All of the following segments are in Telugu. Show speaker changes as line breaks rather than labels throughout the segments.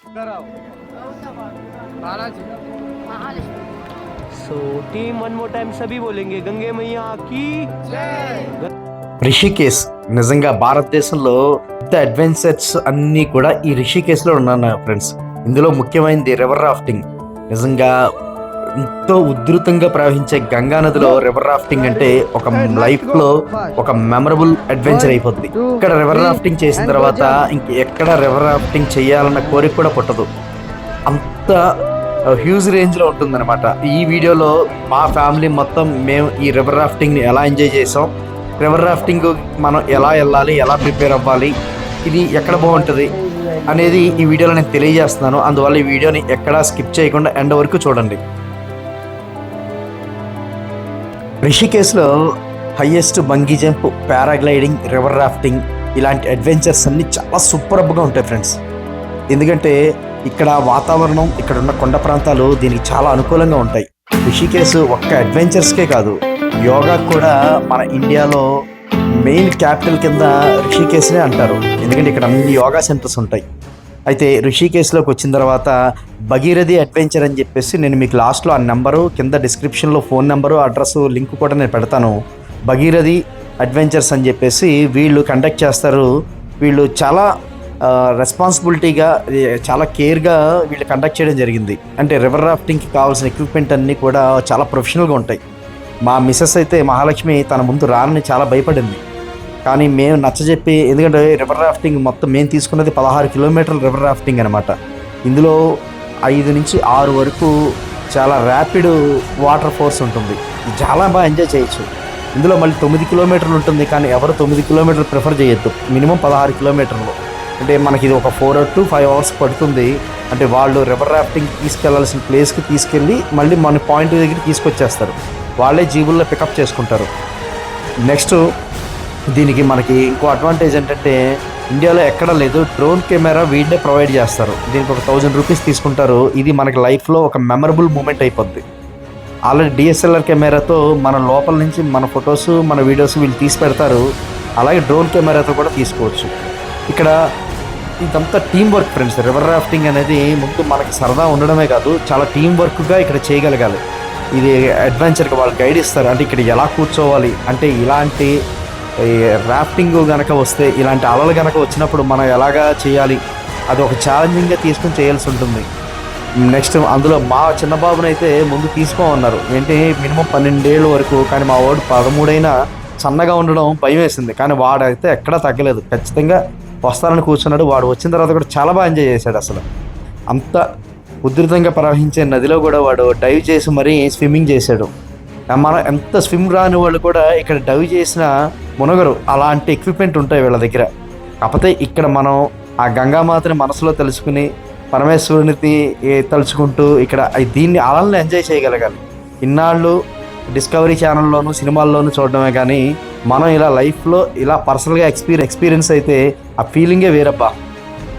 So team one more time सभी बोलेंगे गंगे मैया की जय।
రిషికేశ్ నిజంగా భారతదేశంలో పెద్ద అడ్వెంచర్స్ అన్నీ కూడా ఈ రిషికేశ్లో ఉన్నాను ఫ్రెండ్స్. ఇందులో ముఖ్యమైనది రివర్ రాఫ్టింగ్. నిజంగా ఎంతో ఉధృతంగా ప్రవహించే గంగా నదిలో రివర్ రాఫ్టింగ్ అంటే ఒక లైఫ్లో ఒక మెమరబుల్ అడ్వెంచర్ అయిపోతుంది. ఇక్కడ రివర్ రాఫ్టింగ్ చేసిన తర్వాత ఎక్కడ రివర్ రాఫ్టింగ్ చేయాలన్న కోరిక కూడా పుట్టదు. అంత హ్యూజ్ రేంజ్లో ఉంటుందన్నమాట. ఈ వీడియోలో మా ఫ్యామిలీ మొత్తం మేము ఈ రివర్ రాఫ్టింగ్ని ఎలా ఎంజాయ్ చేసాం, రివర్ రాఫ్టింగ్ మనం ఎలా వెళ్ళాలి, ఎలా ప్రిపేర్ అవ్వాలి, ఇది ఎక్కడ బాగుంటుంది అనేది ఈ వీడియోలో నేను తెలియజేస్తున్నాను. అందువల్ల ఈ వీడియోని ఎక్కడా స్కిప్ చేయకుండా ఎండ్ వరకు చూడండి. రిషికేశ్లో highest bungee jump, paragliding, river rafting ఇలాంటి అడ్వెంచర్స్ అన్నీ చాలా సూపర్గా ఉంటాయి ఫ్రెండ్స్. ఎందుకంటే ఇక్కడ వాతావరణం, ఇక్కడ ఉన్న కొండ ప్రాంతాలు దీనికి చాలా అనుకూలంగా ఉంటాయి. రిషికేశ్ ఒక్క అడ్వెంచర్స్కే కాదు, యోగా కూడా మన ఇండియాలో మెయిన్ క్యాపిటల్ కింద రిషికేశ్నే అంటారు. ఎందుకంటే ఇక్కడ అన్ని యోగా సెంటర్స్ ఉంటాయి. అయితే రిషికేశ్లోకి వచ్చిన తర్వాత భగీరథి అడ్వెంచర్ అని చెప్పేసి నేను మీకు లాస్ట్లో ఆ నెంబరు కింద డిస్క్రిప్షన్లో ఫోన్ నెంబరు అడ్రస్ లింక్ కూడా నేను పెడతాను. భగీరథి అడ్వెంచర్స్ అని చెప్పేసి వీళ్ళు కండక్ట్ చేస్తారు. వీళ్ళు చాలా రెస్పాన్సిబిలిటీగా, చాలా కేర్గా వీళ్ళు కండక్ట్ చేయడం జరిగింది. అంటే రివర్ రాఫ్టింగ్కి కావాల్సిన ఎక్విప్మెంట్ అన్నీ కూడా చాలా ప్రొఫెషనల్గా ఉంటాయి. మా మిస్సెస్ అయితే మహాలక్ష్మి తన ముందు రానని చాలా భయపడింది. కానీ మేము నచ్చజెప్పి, ఎందుకంటే రివర్ రాఫ్టింగ్ మొత్తం మేము తీసుకున్నది 16 కిలోమీటర్ల రివర్ రాఫ్టింగ్ అనమాట. ఇందులో 5 నుంచి 6 వరకు చాలా ర్యాపిడ్ వాటర్ ఫోర్స్ ఉంటుంది. చాలా బాగా ఎంజాయ్ చేయొచ్చు. ఇందులో మళ్ళీ 9 కిలోమీటర్లు ఉంటుంది, కానీ ఎవరు 9 కిలోమీటర్లు ప్రిఫర్ చేయొద్దు. మినిమం 16 కిలోమీటర్లు అంటే మనకి ఇది ఒక 4 to 5 అవర్స్ పడుతుంది. అంటే వాళ్ళు రివర్ రాఫ్టింగ్ తీసుకెళ్లాల్సిన ప్లేస్కి తీసుకెళ్ళి మళ్ళీ మన పాయింట్ దగ్గర తీసుకొచ్చేస్తారు. వాళ్ళే జీబుల్లో పికప్ చేసుకుంటారు. నెక్స్ట్ దీనికి మనకి ఇంకో అడ్వాంటేజ్ ఏంటంటే ఇండియాలో ఎక్కడ లేదు, డ్రోన్ కెమెరా వీళ్ళే ప్రొవైడ్ చేస్తారు. దీనికి ఒక 1000 రూపీస్ తీసుకుంటారు. ఇది మనకి లైఫ్లో ఒక మెమరబుల్ మూమెంట్ అయిపోద్ది. ఆల్రెడీ డిఎస్ఎల్ఆర్ కెమెరాతో మన లోపల నుంచి మన ఫొటోస్, మన వీడియోస్ వీళ్ళు తీసి పెడతారు. అలాగే డ్రోన్ కెమెరాతో కూడా తీసుకోవచ్చు. ఇక్కడ ఇదంతా team work friends. River rafting అనేది ముందు మనకి సరదా ఉండడమే కాదు, చాలా టీం వర్క్గా ఇక్కడ చేయగలగాలి. ఇది అడ్వెంచర్గా వాళ్ళు గైడ్ ఇస్తారు. అంటే ఇక్కడ ఎలా కూర్చోవాలి, అంటే ఇలాంటి రాఫ్టింగ్ కనుక వస్తే, ఇలాంటి అలలు కనుక వచ్చినప్పుడు మనం ఎలాగా చేయాలి, అది ఒక ఛాలెంజింగ్గా తీసుకుని చేయాల్సి ఉంటుంది. నెక్స్ట్ అందులో మా చిన్నబాబునైతే ముందు తీసుకోమన్నారు. ఏంటి మినిమం 12 ఏళ్ళ వరకు, కానీ మా వాడు 13 అయినా సన్నగా ఉండడం భయం వేసింది. కానీ వాడైతే ఎక్కడా తగ్గలేదు, ఖచ్చితంగా వస్తానని కూర్చున్నాడు. వాడు వచ్చిన తర్వాత కూడా చాలా బాగా ఎంజాయ్ చేశాడు. అసలు అంత ఉధృతంగా ప్రవహించే నదిలో కూడా వాడు డైవ్ చేసి మరీ స్విమ్మింగ్ చేశాడు. మనం ఎంత స్విమ్ రాని వాళ్ళు కూడా ఇక్కడ డైవ్ చేసిన మునగరు. అలాంటి ఎక్విప్మెంట్ ఉంటాయి వీళ్ళ దగ్గర. కాకపోతే ఇక్కడ మనం ఆ గంగామాతని మనసులో తెలుసుకుని, పరమేశ్వరుని తలుచుకుంటూ ఇక్కడ దీన్ని అలల్ని ఎంజాయ్ చేయగలగాలి. ఇన్నాళ్ళు డిస్కవరీ ఛానల్లోనూ సినిమాల్లోనూ చూడడమే కానీ మనం ఇలా లైఫ్లో ఇలా పర్సనల్గా ఎక్స్పీరియన్స్ అయితే ఆ ఫీలింగే వేరబ్బా.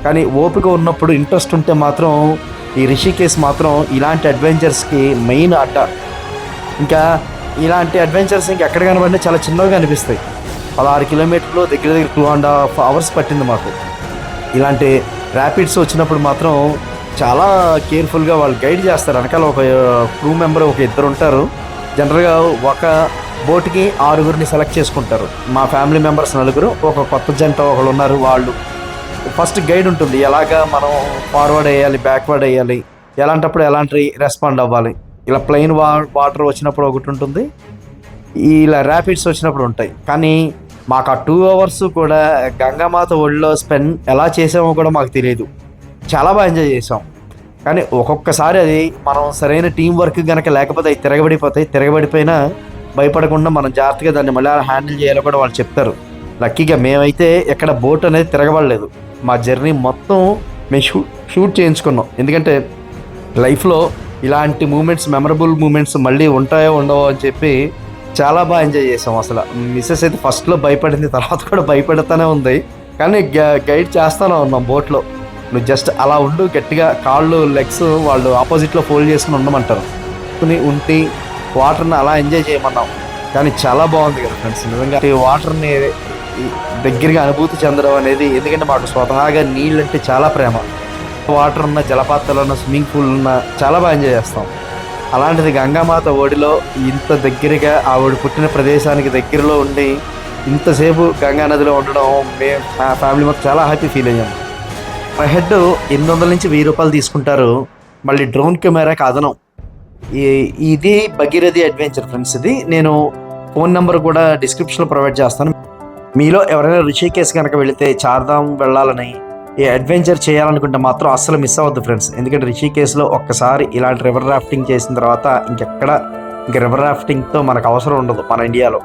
కానీ ఓపిక ఉన్నప్పుడు, ఇంట్రెస్ట్ ఉంటే మాత్రం ఈ రిషికేశ్ మాత్రం ఇలాంటి అడ్వెంచర్స్కి మెయిన్ అడ్డ. ఇంకా ఇలాంటి అడ్వెంచర్స్ ఎక్కడ కనబడినా చాలా చిన్నగా అనిపిస్తాయి. 16 కిలోమీటర్లు దగ్గర 2.5 hours పట్టింది మాకు. ఇలాంటి ర్యాపిడ్స్ వచ్చినప్పుడు మాత్రం చాలా కేర్ఫుల్గా వాళ్ళు గైడ్ చేస్తారు. వెనకాల ఒక క్రూ మెంబర్, ఒక 2 ఉంటారు. జనరల్గా ఒక బోట్కి 6గురిని సెలెక్ట్ చేసుకుంటారు. మా ఫ్యామిలీ మెంబర్స్ 4, ఒక కొత్త జంట ఒకళ్ళు ఉన్నారు. వాళ్ళు ఫస్ట్ గైడ్ ఉంటుంది, ఎలాగా మనం ఫార్వర్డ్ వేయాలి, బ్యాక్వర్డ్ వేయాలి, ఎలాంటప్పుడు ఎలాంటి రెస్పాండ్ అవ్వాలి. ఇలా ప్లెయిన్ వాటర్ వచ్చినప్పుడు ఒకటి ఉంటుంది, ఇలా ర్యాపిడ్స్ వచ్చినప్పుడు ఉంటాయి. కానీ మాకు ఆ 2 hours కూడా గంగామాత ఒళ్ళో స్పెండ్ ఎలా చేసామో కూడా మాకు తెలియదు. చాలా బాగా ఎంజాయ్ చేసాం. కానీ ఒక్కొక్కసారి అది మనం సరైన టీం వర్క్ కనుక లేకపోతే అవి తిరగబడిపోయినా భయపడకుండా మనం జాగ్రత్తగా దాన్ని మళ్ళీ హ్యాండిల్ చేయాలో కూడా వాళ్ళు చెప్తారు. లక్కీగా మేమైతే ఎక్కడ బోట్ అనేది తిరగబడలేదు. మా జర్నీ మొత్తం మేము షూట్ చేయించుకున్నాం. ఎందుకంటే లైఫ్లో ఇలాంటి మూమెంట్స్, మెమరబుల్ మూమెంట్స్ మళ్ళీ ఉంటాయో ఉండవో అని చెప్పి చాలా బాగా ఎంజాయ్ చేసాం. అసలు మిస్సెస్ అయితే ఫస్ట్లో భయపడింది, తర్వాత కూడా భయపడుతూనే ఉంది. కానీ గైడ్ చేస్తూనే ఉన్నాం బోట్లో. నువ్వు జస్ట్ అలా ఉండు, గట్టిగా కాళ్ళు లెగ్స్ వాళ్ళు ఆపోజిట్లో ఫోల్డ్ చేసుకుని ఉండమంటారు. ఉండి వాటర్ని అలా ఎంజాయ్ చేయమన్నాం. కానీ చాలా బాగుంది కదా ఫ్రెండ్స్. నిజంగా ఈ వాటర్ని దగ్గరగా అనుభూతి చెందడం అనేది, ఎందుకంటే మాకు స్వతహాగా నీళ్ళంటే చాలా ప్రేమ. వాటర్ ఉన్న జలపాతాలు ఉన్న స్విమ్మింగ్ పూల్ ఉన్న చాలా బాగా ఎంజాయ్ చేస్తాం. అలాంటిది గంగామాత ఒడిలో ఇంత దగ్గరగా ఆవిడ పుట్టిన ప్రదేశానికి దగ్గరలో ఉండి ఇంతసేపు గంగా నదిలో ఉండడం మా ఫ్యామిలీ మొత్తం చాలా హ్యాపీ ఫీల్ అయ్యాం. పర్ హెడ్ 800 నుంచి 1000 రూపాయలు తీసుకుంటారు. మళ్ళీ డ్రోన్ కెమెరాకి అదనం. ఇది భగీరథి అడ్వెంచర్ ఫ్రెండ్స్. ఇది నేను ఫోన్ నెంబర్ కూడా డిస్క్రిప్షన్లో ప్రొవైడ్ చేస్తాను. మీలో ఎవరైనా రిషికేశ్ కనుక వెళితే చార్ధామ్ వెళ్ళాలని ఈ అడ్వెంచర్ చేయాలనుకుంటే మాత్రం అస్సలు మిస్ అవ్వద్దు ఫ్రెండ్స్. ఎందుకంటే రిషికేశ్లో ఒక్కసారి ఇలాంటి రివర్ రాఫ్టింగ్ చేసిన తర్వాత ఇంక రివర్ రాఫ్టింగ్తో మనకు అవసరం ఉండదు మన ఇండియాలో.